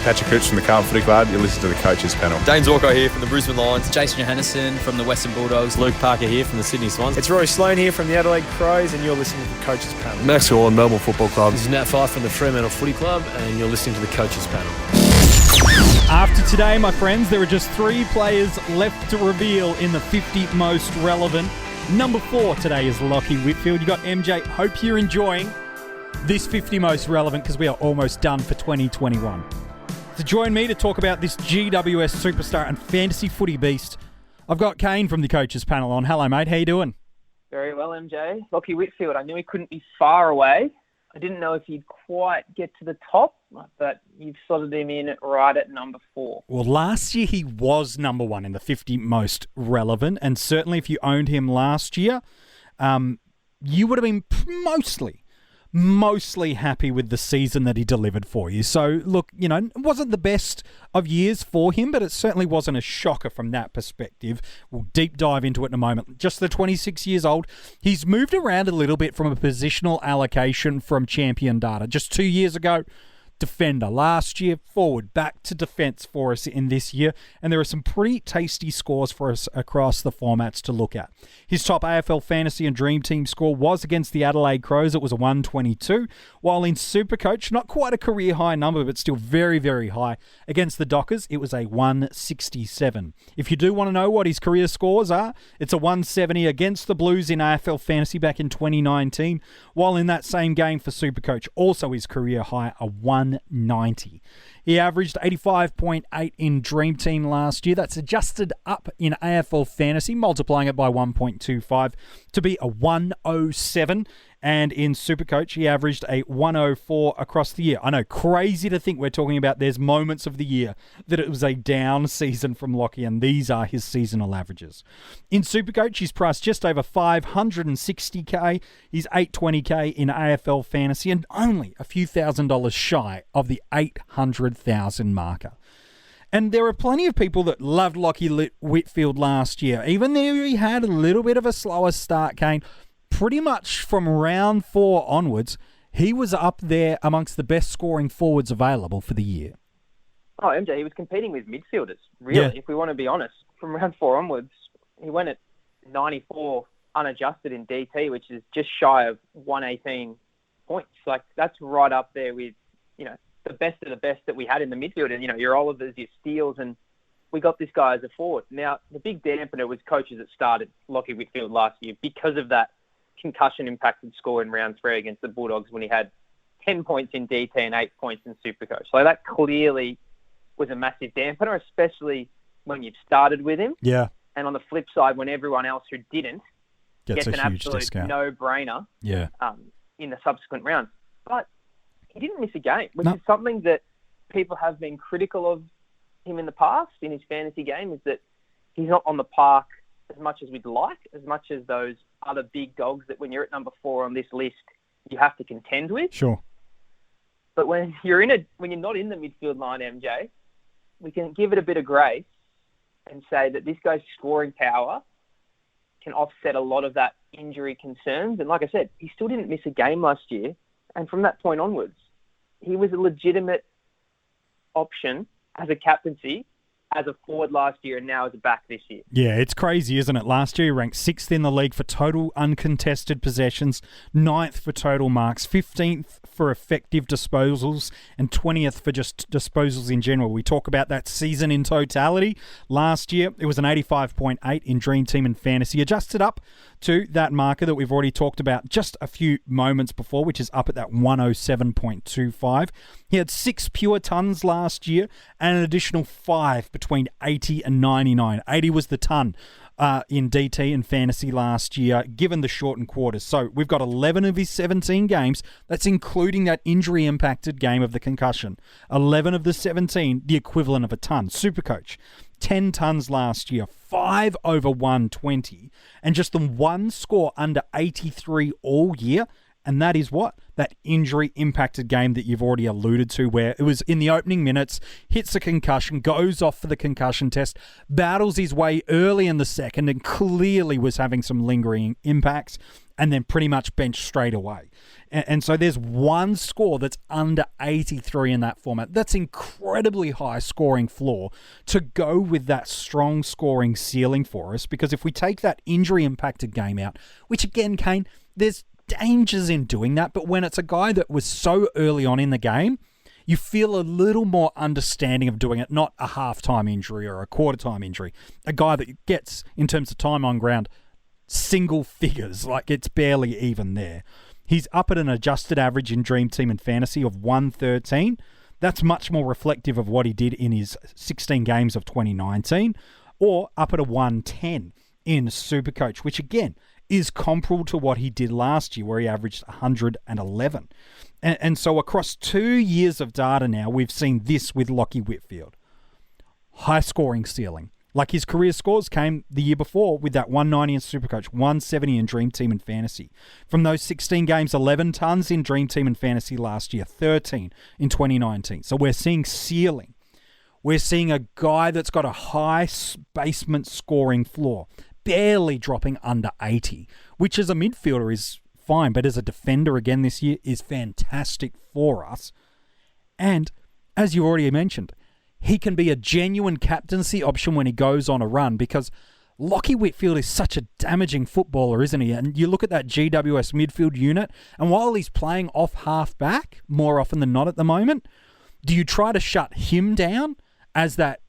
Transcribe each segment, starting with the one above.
Patrick Cooch from the Carlton Footy Club. You listen to the Coaches Panel. James Walker here from the Brisbane Lions. Jason Johannesson from the Western Bulldogs. Luke Parker here from the Sydney Swans. It's Rory Sloane here from the Adelaide Crows, and you're listening to the Coaches Panel. Max Gawn, Melbourne Football Club. This is Nat Fyfe from the Fremantle Footy Club, and you're listening to the Coaches Panel. After today, my friends, there are just 3 players left to reveal in the 50 most relevant. Number 4 today is Lachie Whitfield. You got MJ. Hope you're enjoying this 50 most relevant because we are almost done for 2021. To join me to talk about this GWS superstar and fantasy footy beast, I've got Kane from the Coaches Panel on. Hello, mate. How you doing? Very well, MJ. Lachie Whitfield. I knew he couldn't be far away. I didn't know if he'd quite get to the top, but you've slotted him in right at number 4. Well, last year he was number 1 in the 50 most relevant, and certainly if you owned him last year, you would have been mostly happy with the season that he delivered for you. So, look, you know, it wasn't the best of years for him, but it certainly wasn't a shocker from that perspective. We'll deep dive into it in a moment. Just the 26 years old. He's moved around a little bit from a positional allocation from Champion Data. Just 2 years ago, defender. Last year, forward. Back to defence for us in this year. And there are some pretty tasty scores for us across the formats to look at. His top AFL Fantasy and DreamTeam score was against the Adelaide Crows. It was a 122. While in SuperCoach, not quite a career high number, but still very, very high. Against the Dockers, it was a 167. If you do want to know what his career scores are, it's a 170 against the Blues in AFL Fantasy back in 2019. While in that same game for SuperCoach, also his career high, a 190. He averaged 85.8 in Dream Team last year. That's adjusted up in AFL Fantasy, multiplying it by 1.25 to be a 107. And in SuperCoach, he averaged a 104 across the year. I know, crazy to think we're talking about there's moments of the year that it was a down season from Lachie, and these are his seasonal averages. In SuperCoach, he's priced just over 560k. He's 820k in AFL Fantasy, and only a few $1,000s shy of the 800,000 marker. And there are plenty of people that loved Lachie Whitfield last year. Even though he had a little bit of a slower start, Kane, pretty much from round 4 onwards, he was up there amongst the best scoring forwards available for the year. Oh, MJ, he was competing with midfielders, really, if we want to be honest. From round 4 onwards, he went at 94 unadjusted in DT, which is just shy of 118 points. Like, that's right up there with, you know, the best of the best that we had in the midfield. And, you know, your Olivers, your Steels, and we got this guy as a forward. Now, the big dampener was coaches that started Lachie Whitfield last year because of that concussion-impacted score in round 3 against the Bulldogs when he had 10 points in DT and 8 points in SuperCoach. So that clearly was a massive dampener, especially when you've started with him. Yeah. And on the flip side, when everyone else who didn't gets an absolute discount. No-brainer in the subsequent rounds. But he didn't miss a game, which is something that people have been critical of him in the past in his fantasy game, is that he's not on the park as much as we'd like, as much as those other big dogs that when you're at number 4 on this list, you have to contend with. Sure. But when you're not in the midfield line, MJ, we can give it a bit of grace and say that this guy's scoring power can offset a lot of that injury concerns. And like I said, he still didn't miss a game last year. And from that point onwards, he was a legitimate option as a captaincy, as a forward last year, and now as a back this year. Yeah, it's crazy, isn't it? Last year he ranked 6th in the league for total uncontested possessions, 9th for total marks, 15th for effective disposals, and 20th for just disposals in general. We talk about that season in totality. Last year, it was an 85.8 in Dream Team and Fantasy, adjusted up to that marker that we've already talked about just a few moments before, which is up at that 107.25. He had 6 pure tons last year and an additional 5 between 80 and 99. 80 was the ton in DT and Fantasy last year, given the shortened quarters. So we've got 11 of his 17 games. That's including that injury-impacted game of the concussion. 11 of the 17, the equivalent of a ton. SuperCoach, 10 tons last year, 5 over 120, and just the 1 score under 83 all year, And that is what? That injury-impacted game that you've already alluded to, where it was in the opening minutes, hits a concussion, goes off for the concussion test, battles his way early in the second, and clearly was having some lingering impacts, and then pretty much benched straight away. And so there's one score that's under 83 in that format. That's incredibly high scoring floor to go with that strong scoring ceiling for us, because if we take that injury-impacted game out, which again, Kane, there's dangers in doing that, but when it's a guy that was so early on in the game, you feel a little more understanding of doing it, not a half-time injury or a quarter-time injury. A guy that gets, in terms of time on ground, single figures, like it's barely even there. He's up at an adjusted average in Dream Team and Fantasy of 113. That's much more reflective of what he did in his 16 games of 2019, or up at a 110 in SuperCoach, which again is comparable to what he did last year, where he averaged 111. And so across 2 years of data now, we've seen this with Lachie Whitfield. High scoring ceiling. Like his career scores came the year before with that 190 in SuperCoach, 170 in Dream Team and Fantasy. From those 16 games, 11 tons in Dream Team and Fantasy last year, 13 in 2019. So we're seeing ceiling. We're seeing a guy that's got a high basement scoring floor, barely dropping under 80, which as a midfielder is fine, but as a defender again this year is fantastic for us. And as you already mentioned, he can be a genuine captaincy option when he goes on a run, because Lachie Whitfield is such a damaging footballer, isn't he? And you look at that GWS midfield unit, and while he's playing off half-back more often than not at the moment, do you try to shut him down as that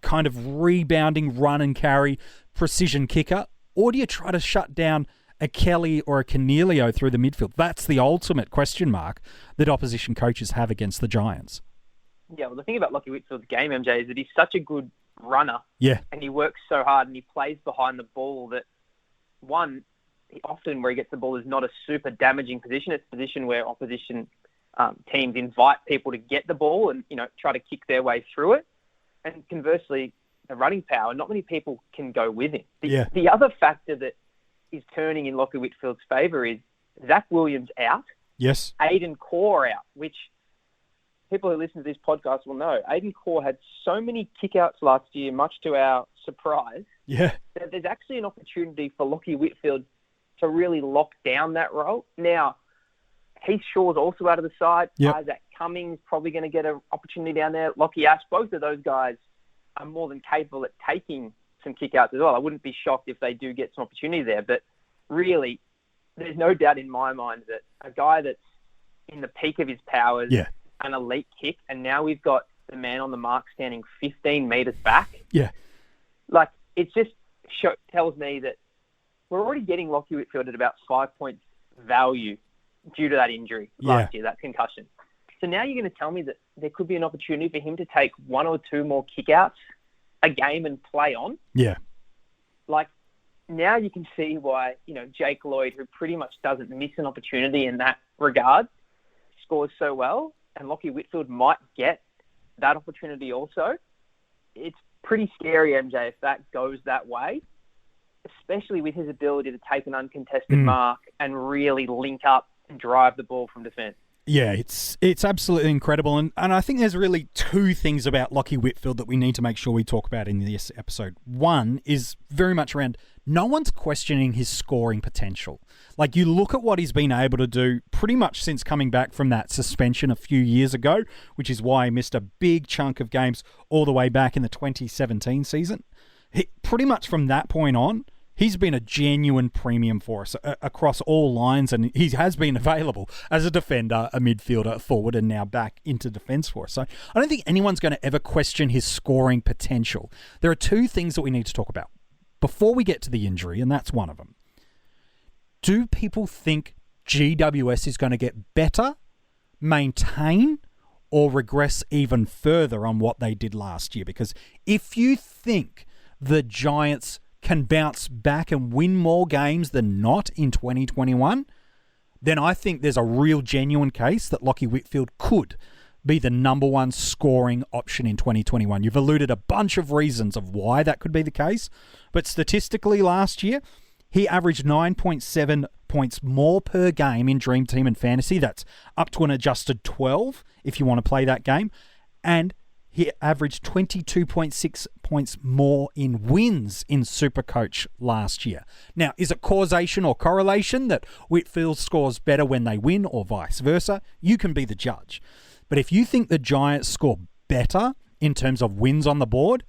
kind of rebounding run and carry precision kicker, or do you try to shut down a Kelly or a Cornelio through the midfield? That's the ultimate question mark that opposition coaches have against the Giants. Yeah, well, the thing about Lachie Whitfield's game, MJ, is that he's such a good runner. Yeah. And he works so hard and he plays behind the ball that, one, often where he gets the ball is not a super damaging position. It's a position where opposition teams invite people to get the ball and, try to kick their way through it. And conversely, the running power, not many people can go with him. The other factor that is turning in Lachie Whitfield's favour is Zach Williams out. Yes. Aiden Core out, which people who listen to this podcast will know. Aiden Core had so many kickouts last year, much to our surprise, that there's actually an opportunity for Lachie Whitfield to really lock down that role. Now, Heath Shaw's also out of the side. Isaac Cummings probably going to get an opportunity down there. Lachie Ash, both of those guys are more than capable at taking some kickouts as well. I wouldn't be shocked if they do get some opportunity there. But really, there's no doubt in my mind that a guy that's in the peak of his powers, an elite kick, and now we've got the man on the mark standing 15 metres back. Yeah. Like, it just tells me that we're already getting Lachie Whitfield at about 5 points value due to that injury last year, that concussion. So now you're going to tell me that there could be an opportunity for him to take one or two more kickouts a game and play on? Yeah. Like, now you can see why, Jake Lloyd, who pretty much doesn't miss an opportunity in that regard, scores so well, and Lachie Whitfield might get that opportunity also. It's pretty scary, MJ, if that goes that way, especially with his ability to take an uncontested mark and really link up and drive the ball from defence. Yeah, it's absolutely incredible. And I think there's really two things about Lachie Whitfield that we need to make sure we talk about in this episode. One is very much around no one's questioning his scoring potential. Like, you look at what he's been able to do pretty much since coming back from that suspension a few years ago, which is why he missed a big chunk of games all the way back in the 2017 season. Pretty much from that point on, he's been a genuine premium for us across all lines, and he has been available as a defender, a midfielder, a forward, and now back into defence for us. So I don't think anyone's going to ever question his scoring potential. There are two things that we need to talk about before we get to the injury, and that's one of them. Do people think GWS is going to get better, maintain, or regress even further on what they did last year? Because if you think the Giants can bounce back and win more games than not in 2021, then I think there's a real genuine case that Lachie Whitfield could be the number one scoring option in 2021. You've alluded a bunch of reasons of why that could be the case, but statistically last year, he averaged 9.7 points more per game in Dream Team and Fantasy. That's up to an adjusted 12 if you want to play that game. And he averaged 22.6 points more in wins in SuperCoach last year. Now, is it causation or correlation that Whitfield scores better when they win or vice versa? You can be the judge. But if you think the Giants score better in terms of wins on the board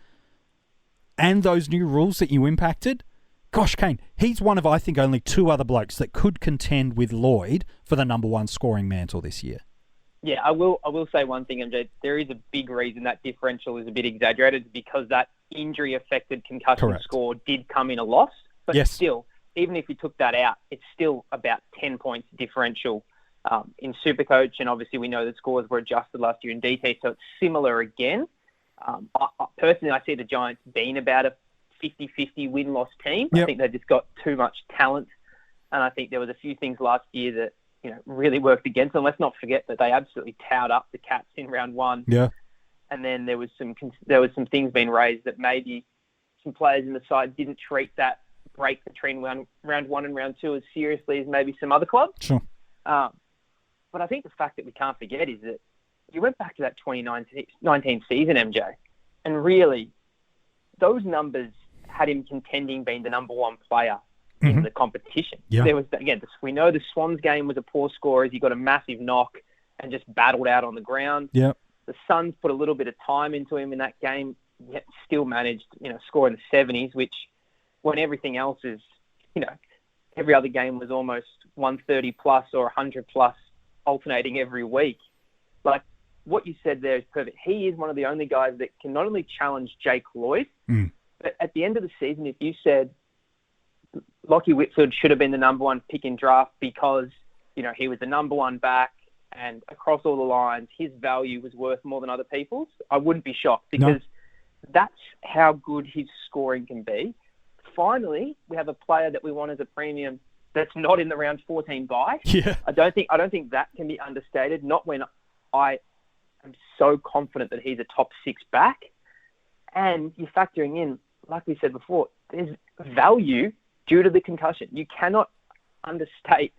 and those new rules that you impacted, gosh, Kane, he's one of, I think, only two other blokes that could contend with Lloyd for the number one scoring mantle this year. Yeah, I will say one thing, MJ. There is a big reason that differential is a bit exaggerated because that injury-affected concussion score did come in a loss. But still, even if you took that out, it's still about 10 points differential in SuperCoach. And obviously, we know the scores were adjusted last year in DT, so it's similar again. Personally, I see the Giants being about a 50-50 win-loss team. I think they just got too much talent. And I think there was a few things last year that really worked against them. Let's not forget that they absolutely towed up the Cats in round one. Yeah. And then there was some things being raised that maybe some players in the side didn't treat that break between round one and round two as seriously as maybe some other clubs. Sure. But I think the fact that we can't forget is that you went back to that 2019 season, MJ, and really those numbers had him contending being the number one player in the competition. Yeah. There was, again, we know the Swans game was a poor score as he got a massive knock and just battled out on the ground. Yeah. The Suns put a little bit of time into him in that game, yet still managed, score in the 70s, which when everything else is, every other game was almost 130 plus or 100 plus alternating every week. Like what you said there is perfect. He is one of the only guys that can not only challenge Jake Lloyd, but at the end of the season, if you said, Lachie Whitfield should have been the number one pick in draft because, he was the number one back and across all the lines, his value was worth more than other people's, I wouldn't be shocked because that's how good his scoring can be. Finally, we have a player that we want as a premium that's not in the round 14 buy. Yeah. I don't think that can be understated, not when I am so confident that he's a top 6 back. And you're factoring in, like we said before, there's value due to the concussion. You cannot understate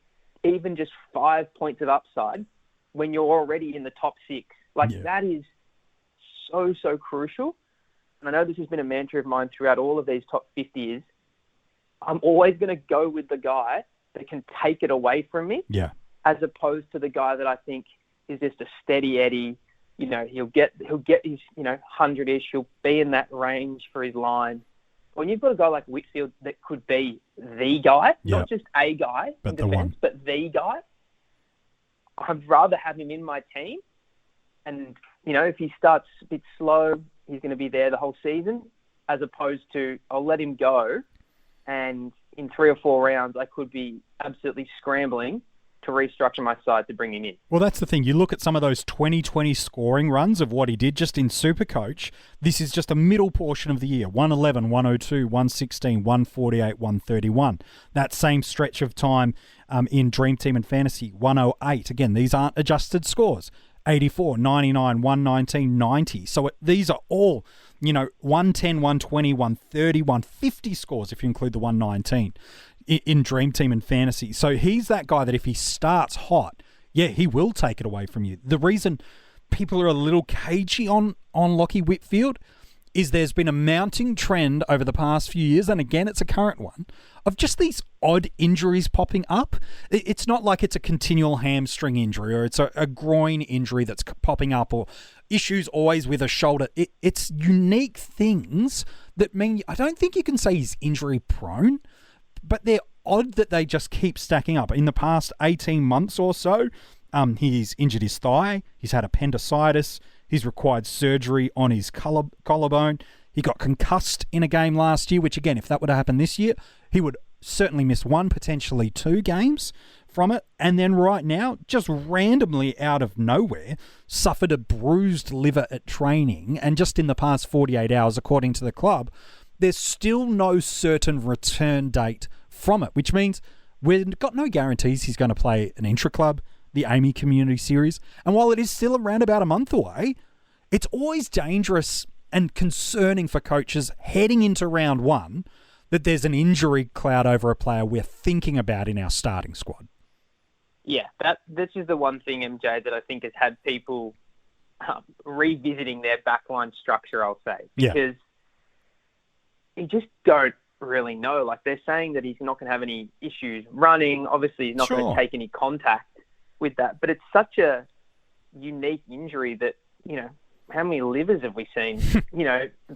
even just 5 points of upside when you're already in the top 6. That is so crucial. And I know this has been a mantra of mine throughout all of these top 50s. I'm always going to go with the guy that can take it away from me, as opposed to the guy that I think is just a steady Eddie. He'll get his 100-ish. He'll be in that range for his line. When you've got a guy like Whitfield that could be the guy, not just a guy in defense, but the guy, I'd rather have him in my team. And, if he starts a bit slow, he's going to be there the whole season, as opposed to I'll let him go. And in 3 or 4 rounds, I could be absolutely scrambling to restructure my side to bring him in. Well, that's the thing. You look at some of those 2020 scoring runs of what he did just in SuperCoach. This is just a middle portion of the year. 111, 102, 116, 148, 131. That same stretch of time in Dream Team and Fantasy, 108. Again, these aren't adjusted scores. 84, 99, 119, 90. So these are all, 110, 120, 130, 150 scores if you include the 119 in Dream Team and Fantasy. So he's that guy that if he starts hot, he will take it away from you. The reason people are a little cagey on Lachie Whitfield is there's been a mounting trend over the past few years, and again, it's a current one, of just these odd injuries popping up. It's not like it's a continual hamstring injury or it's a groin injury that's popping up or issues always with a shoulder. It's unique things that mean, I don't think you can say he's injury prone, but they're odd that they just keep stacking up. In the past 18 months or so, he's injured his thigh, he's had appendicitis, he's required surgery on his collarbone. He got concussed in a game last year, which again, if that were to happen this year, he would certainly miss 1, potentially 2 games from it. And then right now, just randomly out of nowhere, suffered a bruised liver at training. And just in the past 48 hours, according to the club, there's still no certain return date from it, which means we've got no guarantees he's going to play an intra-club, the Amy Community Series. And while it is still around about a month away, it's always dangerous and concerning for coaches heading into round 1 that there's an injury cloud over a player we're thinking about in our starting squad. Yeah, this is the one thing, MJ, that I think has had people revisiting their backline structure, I'll say. Because you just don't really know. Like, they're saying that he's not going to have any issues running. Obviously, he's not going to take any contact with that. But it's such a unique injury that, how many livers have we seen,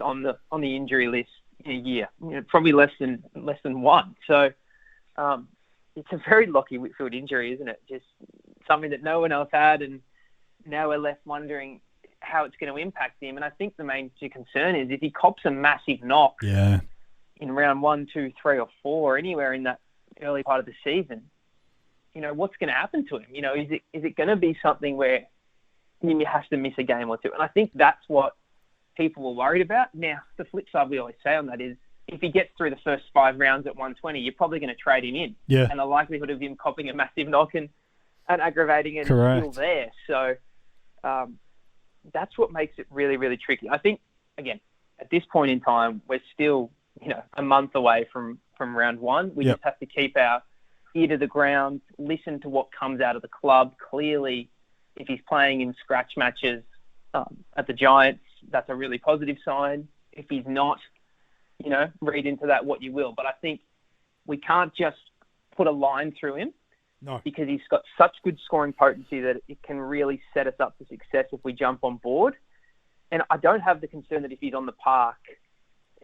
on the injury list in a year? Probably less than one. So it's a very Lachie Whitfield injury, isn't it? Just something that no one else had, and now we're left wondering how it's going to impact him. And I think the main concern is if he cops a massive knock in round 1, 2, 3, or 4, anywhere in that early part of the season, what's going to happen to him? Is it going to be something where he has to miss a game or two? And I think that's what people were worried about. Now, the flip side we always say on that is if he gets through the first 5 rounds at 120, you're probably going to trade him in. Yeah. And the likelihood of him copping a massive knock and aggravating it is still there. So that's what makes it really, really tricky. I think, again, at this point in time, we're still, a month away from round 1. We just have to keep our ear to the ground, listen to what comes out of the club. Clearly, if he's playing in scratch matches at the Giants, that's a really positive sign. If he's not, read into that what you will. But I think we can't just put a line through him because he's got such good scoring potency that it can really set us up for success if we jump on board. And I don't have the concern that if he's on the park,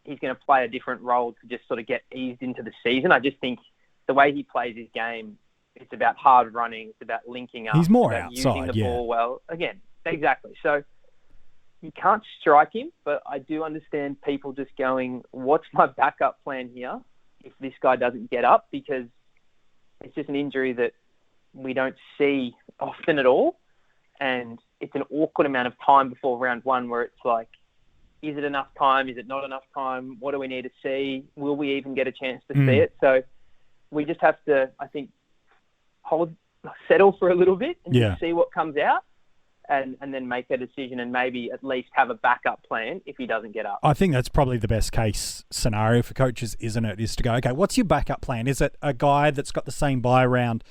he's going to play a different role to just sort of get eased into the season. I just think the way he plays his game, it's about hard running, it's about linking up. He's more outside, using the yeah. ball well. Again, exactly. So you can't strike him, but I do understand people just going, what's my backup plan here if this guy doesn't get up? Because it's just an injury that we don't see often at all. And it's an awkward amount of time before round 1 where it's like, is it enough time? Is it not enough time? What do we need to see? Will we even get a chance to see it? So we just have to, I think, settle for a little bit and just see what comes out. And then make a decision and maybe at least have a backup plan if he doesn't get up. I think that's probably the best case scenario for coaches, isn't it? Is to go, okay, what's your backup plan? Is it a guy that's got the same buy round?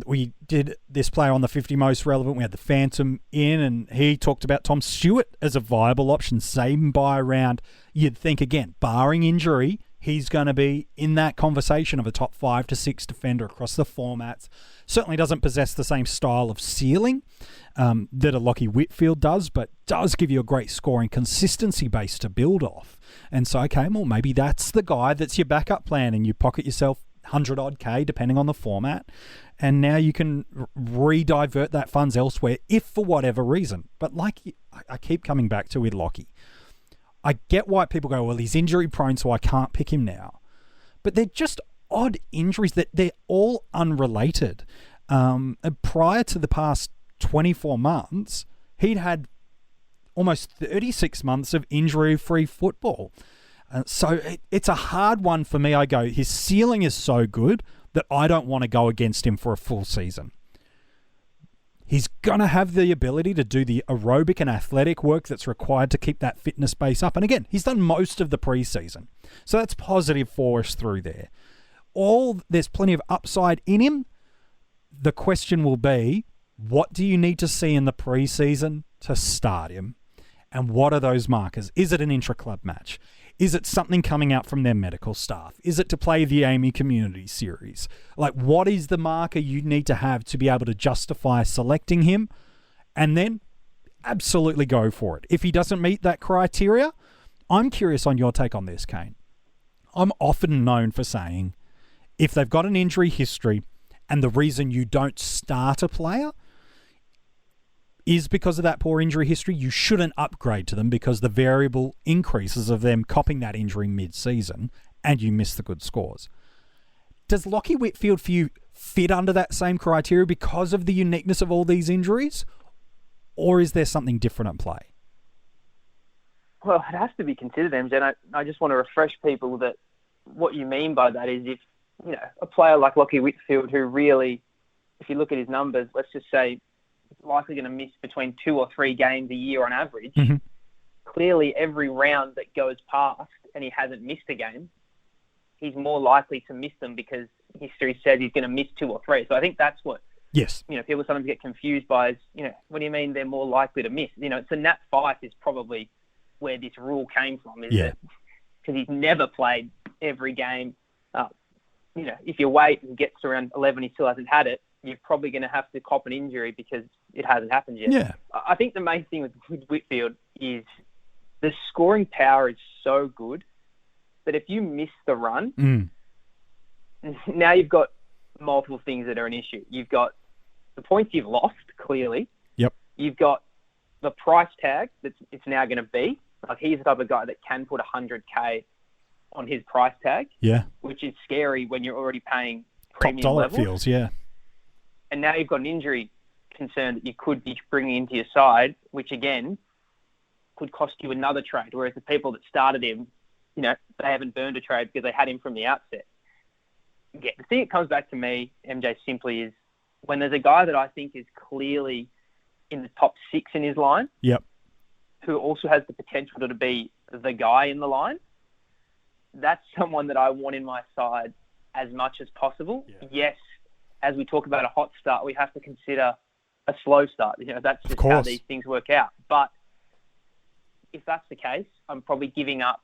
We did this player on the 50 most relevant. We had the Phantom in, and he talked about Tom Stewart as a viable option. Same buy round. You'd think, again, barring injury, he's going to be in that conversation of a top 5 to 6 defender across the formats. Certainly doesn't possess the same style of ceiling that a Lachie Whitfield does, but does give you a great scoring consistency base to build off. And so, okay, well, maybe that's the guy that's your backup plan, and you pocket yourself 100-odd K, depending on the format. And now you can re-divert that funds elsewhere if for whatever reason. But like I keep coming back to with Lachie, I get why people go, well, he's injury prone, so I can't pick him now. But they're just odd injuries that they're all unrelated. Prior to the past 24 months, he'd had almost 36 months of injury-free football. So it's a hard one for me. I go, his ceiling is so good that I don't want to go against him for a full season. He's going to have the ability to do the aerobic and athletic work that's required to keep that fitness base up. And again, he's done most of the preseason. So that's positive for us through there. There's plenty of upside in him. The question will be, what do you need to see in the preseason to start him? And what are those markers? Is it an intra-club match? Is it something coming out from their medical staff? Is it to play the Amy Community Series? Like, what is the marker you need to have to be able to justify selecting him? And then absolutely go for it. If he doesn't meet that criteria, I'm curious on your take on this, Kane. I'm often known for saying, if they've got an injury history and the reason you don't start a player is because of that poor injury history, you shouldn't upgrade to them because the variable increases of them copping that injury mid-season and you miss the good scores. Does Lachie Whitfield for you fit under that same criteria because of the uniqueness of all these injuries? Or is there something different at play? Well, it has to be considered, MJ. And I just want to refresh people that what you mean by that is if, a player like Lachie Whitfield who really, if you look at his numbers, let's just say, likely going to miss between 2 or 3 games a year on average. Mm-hmm. Clearly, every round that goes past and he hasn't missed a game, he's more likely to miss them because history says he's going to miss 2 or 3. So I think that's what Yes. people sometimes get confused by is, what do you mean they're more likely to miss? So Nat Fyfe is probably where this rule came from, is that because he's never played every game. If you wait and gets to around 11, he still hasn't had it, you're probably going to have to cop an injury because it hasn't happened yet. Yeah. I think the main thing with Whitfield is the scoring power is so good that if you miss the run, now you've got multiple things that are an issue. You've got the points you've lost, clearly. Yep. You've got the price tag that it's now going to be. Like, he's the type of guy that can put 100K on his price tag, which is scary when you're already paying premium top dollar levels. it feels, yeah. And now you've got an injury concern that you could be bringing into your side, which again could cost you another trade. Whereas the people that started him, they haven't burned a trade because they had him from the outset. Yeah, the thing that comes back to me, MJ, simply is when there's a guy that I think is clearly in the top 6 in his line, who also has the potential to be the guy in the line, that's someone that I want in my side as much as possible. Yeah. Yes, as we talk about a hot start, we have to consider a slow start. That's just how these things work out. But if that's the case, I'm probably giving up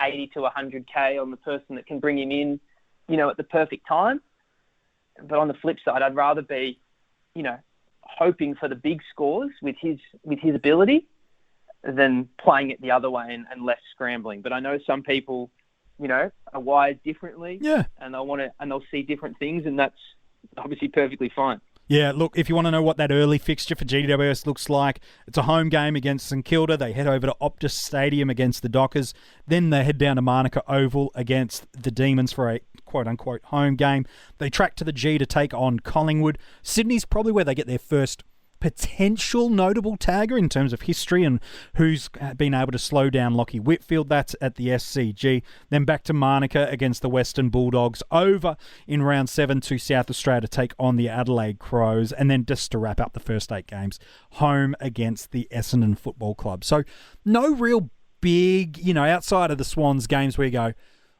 80 to 100K on the person that can bring him in, at the perfect time. But on the flip side, I'd rather be, hoping for the big scores with his ability than playing it the other way and less scrambling. But I know some people, are wired differently, and they'll see different things, and that's obviously perfectly fine. Yeah, look, if you want to know what that early fixture for GWS looks like, it's a home game against St Kilda. They head over to Optus Stadium against the Dockers. Then they head down to Manuka Oval against the Demons for a quote-unquote home game. They track to the G to take on Collingwood. Sydney's probably where they get their first potential notable tagger in terms of history and who's been able to slow down Lachie Whitfield. That's at the SCG. Then back to Manuka against the Western Bulldogs. Over in round 7 to South Australia to take on the Adelaide Crows. And then just to wrap up the first 8 games, home against the Essendon Football Club. So no real big, outside of the Swans games where you go,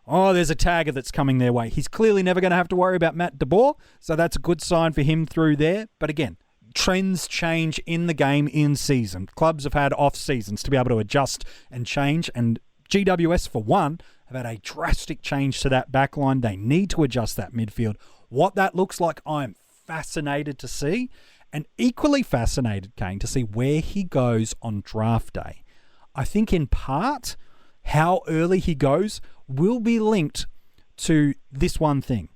oh, there's a tagger that's coming their way. He's clearly never going to have to worry about Matt De Boer, so that's a good sign for him through there. But again, trends change in the game in season. Clubs have had off seasons to be able to adjust and change, and GWS, for one, have had a drastic change to that back line. They need to adjust that midfield. What that looks like, I'm fascinated to see, and equally fascinated, Kane, to see where he goes on draft day. I think in part, how early he goes will be linked to this one thing.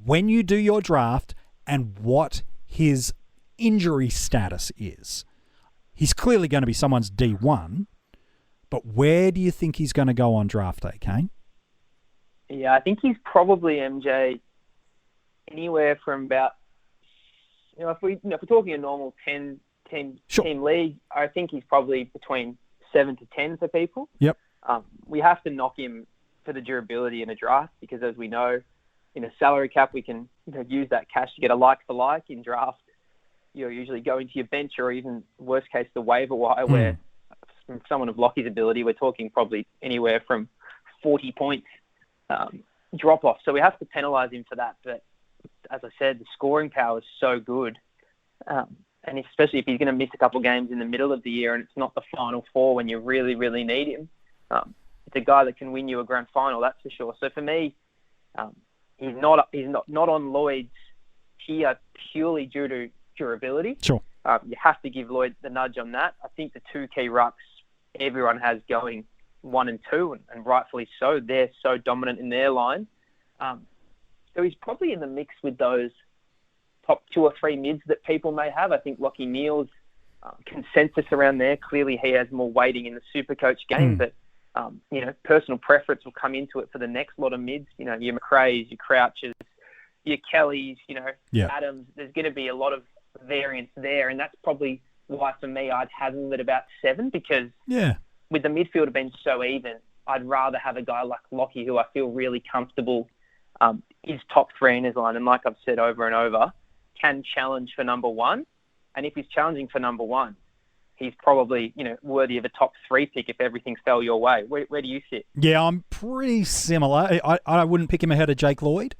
When you do your draft and what his injury status is. He's clearly going to be someone's D1, but where do you think he's going to go on draft day, Kane? Yeah, I think he's probably, MJ, anywhere from about, if we're talking a normal 10-team league, I think he's probably between 7 to 10 for people. Yep. We have to knock him for the durability in a draft because, as we know, in a salary cap, we can use that cash to get a like-for-like. In draft, you're usually going to your bench or even, worst case, the waiver wire, where from someone of Lockie's ability, we're talking probably anywhere from 40 points drop-off. So we have to penalise him for that. But as I said, the scoring power is so good. And especially if he's going to miss a couple of games in the middle of the year and it's not the final 4 when you really, really need him, it's a guy that can win you a grand final, that's for sure. So for me, he's not on Lloyd's tier purely due to durability. Sure. You have to give Lloyd the nudge on that. I think the 2 key rucks everyone has going 1 and 2, and rightfully so. They're so dominant in their line. So he's probably in the mix with those top 2 or 3 mids that people may have. I think Lachie Neale's consensus around there. Clearly he has more weighting in the SuperCoach game, but personal preference will come into it for the next lot of mids. Your McRae's, your Crouches, your Kellys, Adams. There's going to be a lot of variance there, and that's probably why for me I'd have him at about 7 because with the midfielder being so even, I'd rather have a guy like Lachie who I feel really comfortable is top 3 in his line, and like I've said over and over, can challenge for number 1. And if he's challenging for number 1, he's probably, worthy of a top 3 pick if everything fell your way. Where do you sit? Yeah, I'm pretty similar. I wouldn't pick him ahead of Jake Lloyd,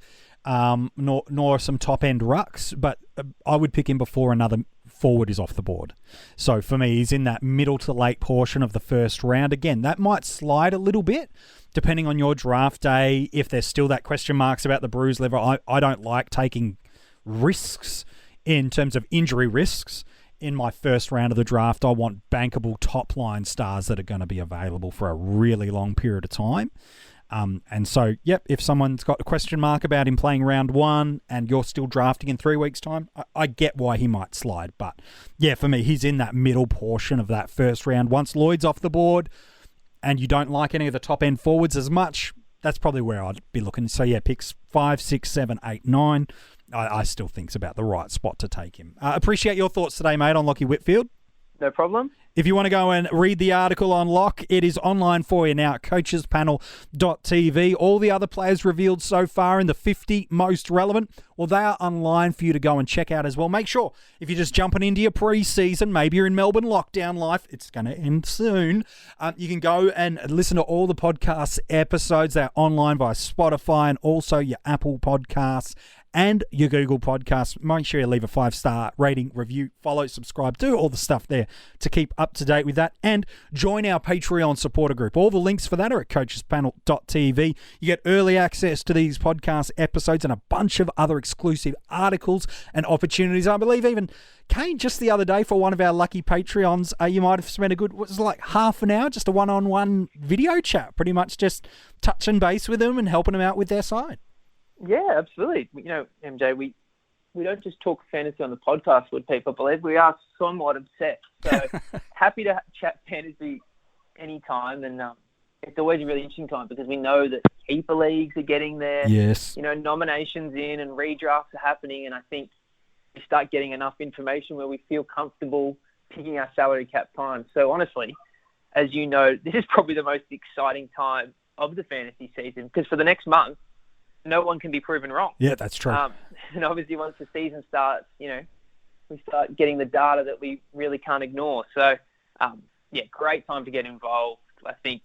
nor some top-end rucks, but I would pick him before another forward is off the board. So for me, he's in that middle to late portion of the first round. Again, that might slide a little bit depending on your draft day. If there's still that question marks about the bruise liver, I don't like taking risks in terms of injury risks. In my first round of the draft, I want bankable top-line stars that are going to be available for a really long period of time. And so, if someone's got a question mark about him playing round 1 and you're still drafting in 3 weeks' time, I get why he might slide. But, for me, he's in that middle portion of that first round. Once Lloyd's off the board and you don't like any of the top-end forwards as much, that's probably where I'd be looking. So, picks 5, 6, 7, 8, 9. I still think it's about the right spot to take him. Appreciate your thoughts today, mate, on Lachie Whitfield. No problem. If you want to go and read the article on Lock, it is online for you now at coachespanel.tv. All the other players revealed so far in the 50 most relevant, well, they are online for you to go and check out as well. Make sure, if you're just jumping into your pre-season, maybe you're in Melbourne lockdown life, it's going to end soon, you can go and listen to all the podcast episodes. They're online via Spotify and also your Apple Podcasts and your Google Podcasts. Make sure you leave a 5-star rating, review, follow, subscribe, do all the stuff there to keep up to date with that, and join our Patreon supporter group. All the links for that are at coachespanel.tv. You get early access to these podcast episodes and a bunch of other exclusive articles and opportunities. I believe even Kane, just the other day for one of our lucky Patreons, you might have spent half an hour, just a one-on-one video chat, pretty much just touching base with them and helping them out with their side. Yeah, absolutely. MJ, we don't just talk fantasy on the podcast, would people believe. We are somewhat obsessed. So happy to chat fantasy anytime. And it's always a really interesting time because we know that keeper leagues are getting there. Yes. Nominations in and redrafts are happening. And I think we start getting enough information where we feel comfortable picking our salary cap time. So honestly, as you know, this is probably the most exciting time of the fantasy season because for the next month, no one can be proven wrong. Yeah, that's true. And obviously once the season starts, we start getting the data that we really can't ignore. So, great time to get involved. I think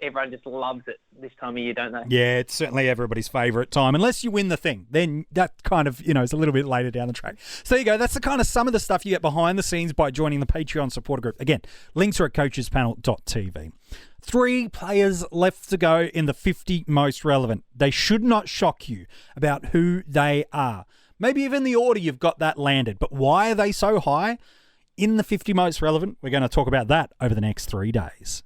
everyone just loves it this time of year, don't they? Yeah, it's certainly everybody's favourite time. Unless you win the thing, then that kind of, is a little bit later down the track. So there you go. That's the kind of some of the stuff you get behind the scenes by joining the Patreon supporter group. Again, links are at coachespanel.tv. 3 players left to go in the 50 most relevant. They should not shock you about who they are. Maybe even the order you've got that landed. But why are they so high in the 50 most relevant? We're going to talk about that over the next 3 days.